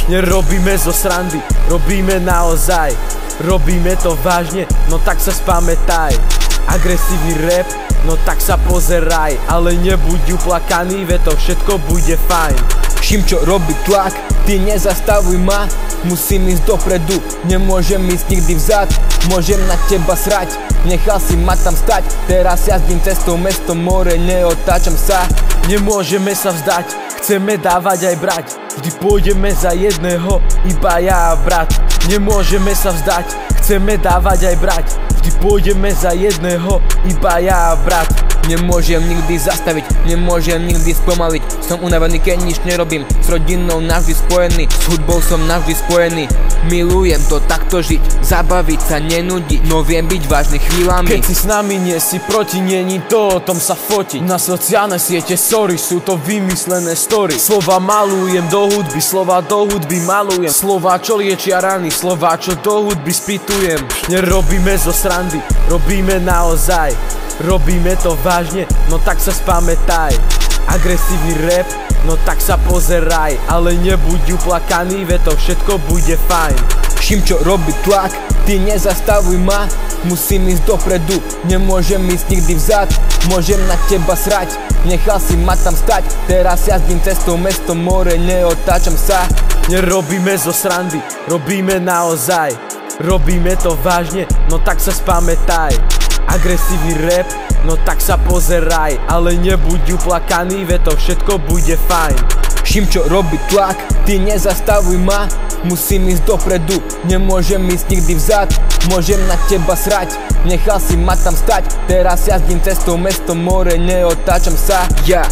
Nerobíme zo srandy, robíme naozaj. Robíme to vážne, no tak sa spamätaj. Agresívny rap, no tak sa pozeraj. Ale nebuď uplakaný, veď to všetko bude fajn. Všim čo robí tlak, ty nezastavuj ma. Musím ísť dopredu, nemôžem ísť nikdy vzad. Môžem na teba srať, nechal si ma tam stať. Teraz jazdím cestou mesto, more, neotáčam sa. Nemôžeme sa vzdať, chceme dávať aj brať. Vždy pôjdeme za jedného, iba ja a brat. Nemôžeme sa vzdať, chceme dávať aj brať. Vždy pôjdeme za jedného, iba ja a brat. Nemôžem nikdy zastaviť, nemôžem nikdy spomaliť. Som unavený, keď nič nerobím, s rodinou navždy spojený, s hudbou som navždy spojený. Milujem to takto žiť, zabaviť sa, nenudiť, no viem byť vážny chvíľami. Keď si s nami, nie si proti, není to o tom sa fotiť. Na sociálne siete, sorry, sú to vymyslené story. Slova malujem do hudby, slova do hudby malujem. Slova čo liečia rany, slova čo do hudby spýtujem. Nerobíme zo srandy, robíme naozaj. Robíme to vážne, no tak sa spamätaj. Agresívny rap, no tak sa pozeraj. Ale nebuď uplakaný, veď to všetko bude fajn. Všim čo robí tlak, ty nezastavuj ma. Musím ísť dopredu, nemôžem ísť nikdy vzad. Môžem na teba srať, nechal si ma tam stať. Teraz jazdím cestou mesto, more, neotáčam sa. Nerobíme zo srandy, robíme naozaj. Robíme to vážne, no tak sa spamätaj. Agresívny rap, no tak sa pozeraj. Ale nebuď uplakaný, veď to všetko bude fajn. Všim čo robí tlak, ty nezastavuj ma. Musím ísť dopredu, nemôžem ísť nikdy vzad. Môžem na teba srať, nechal si ma tam stať. Teraz jazdím cestou mesto, more, neotáčam sa. Ja